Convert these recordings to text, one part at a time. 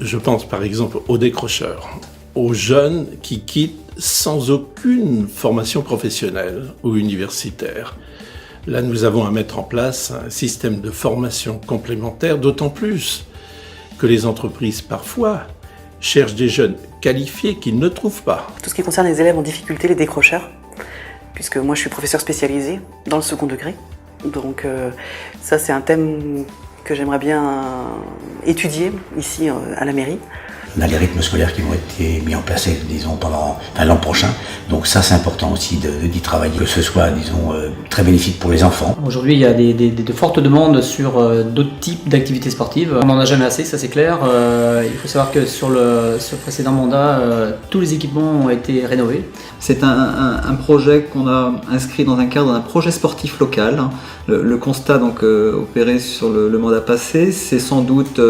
Je pense par exemple aux décrocheurs, aux jeunes qui quittent sans aucune formation professionnelle ou universitaire. Là, nous avons à mettre en place un système de formation complémentaire, d'autant plus que les entreprises, parfois, cherchent des jeunes qualifiés qu'ils ne trouvent pas. Tout ce qui concerne les élèves en difficulté, les décrocheurs, puisque moi je suis professeur spécialisé dans le second degré. Donc ça c'est un thème que j'aimerais bien étudier ici à la mairie. On a les rythmes scolaires qui vont être mis en place, disons, pendant l'an prochain. Donc ça, c'est important aussi d'y travailler, que ce soit, disons, très bénéfique pour les enfants. Aujourd'hui, il y a de fortes demandes sur d'autres types d'activités sportives. On n'en a jamais assez, ça c'est clair. Il faut savoir que sur le précédent mandat, tous les équipements ont été rénovés. C'est un projet qu'on a inscrit dans un cadre d'un projet sportif local. Le constat donc opéré sur le mandat passé, c'est sans doute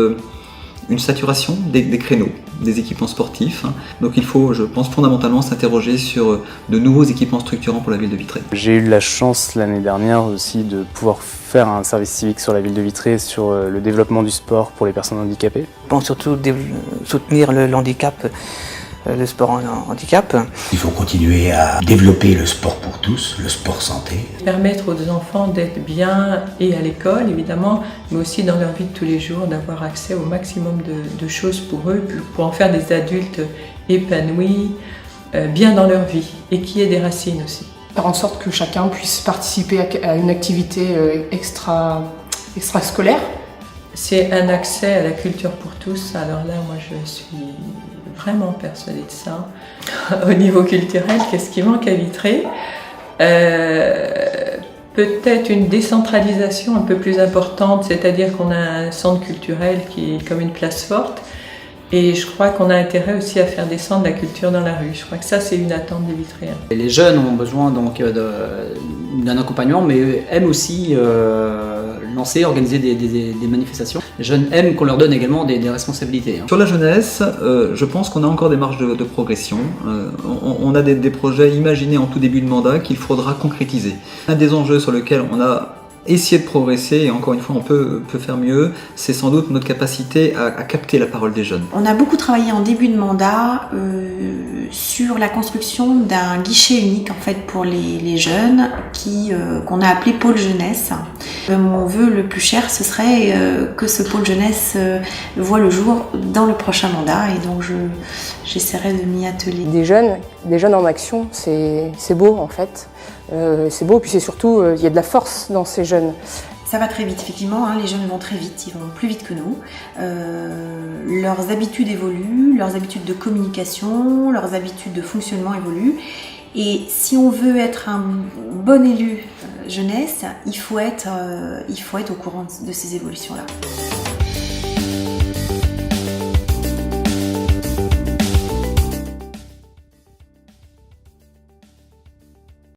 une saturation des créneaux, des équipements sportifs. Donc il faut, je pense, fondamentalement s'interroger sur de nouveaux équipements structurants pour la ville de Vitré. J'ai eu la chance l'année dernière aussi de pouvoir faire un service civique sur la ville de Vitré sur le développement du sport pour les personnes handicapées. Bon, surtout soutenir le handicap, le sport en handicap. Il faut continuer à développer le sport pour tous, le sport santé. Permettre aux enfants d'être bien et à l'école évidemment, mais aussi dans leur vie de tous les jours, d'avoir accès au maximum de choses pour eux, pour en faire des adultes épanouis, bien dans leur vie et qui aient des racines aussi. Faire en sorte que chacun puisse participer à une activité extrascolaire. C'est un accès à la culture pour tous, alors là moi je suis vraiment persuadée de ça. Au niveau culturel, qu'est-ce qui manque à Vitré ? Peut-être une décentralisation un peu plus importante, c'est-à-dire qu'on a un centre culturel qui est comme une place forte, et je crois qu'on a intérêt aussi à faire descendre la culture dans la rue. Je crois que ça c'est une attente des Vitréens. Les jeunes ont besoin donc d'un accompagnement, mais aiment aussi lancer, organiser des manifestations. Les jeunes aiment qu'on leur donne également des responsabilités. Sur la jeunesse, je pense qu'on a encore des marges de progression. On a des projets imaginés en tout début de mandat qu'il faudra concrétiser. Un des enjeux sur lesquels on a essayé de progresser, et encore une fois on peut faire mieux, c'est sans doute notre capacité à capter la parole des jeunes. On a beaucoup travaillé en début de mandat sur la construction d'un guichet unique en fait pour les jeunes qu'on a appelé pôle jeunesse. Mon vœu le plus cher ce serait que ce pôle jeunesse voit le jour dans le prochain mandat, et donc j'essaierai de m'y atteler. Des jeunes en action, c'est beau en fait. C'est beau, puis c'est surtout, il y a de la force dans ces jeunes. Ça va très vite, effectivement, les jeunes vont très vite, ils vont plus vite que nous. Leurs habitudes évoluent, leurs habitudes de communication, leurs habitudes de fonctionnement évoluent. Et si on veut être un bon élu jeunesse, il faut être au courant de ces évolutions-là.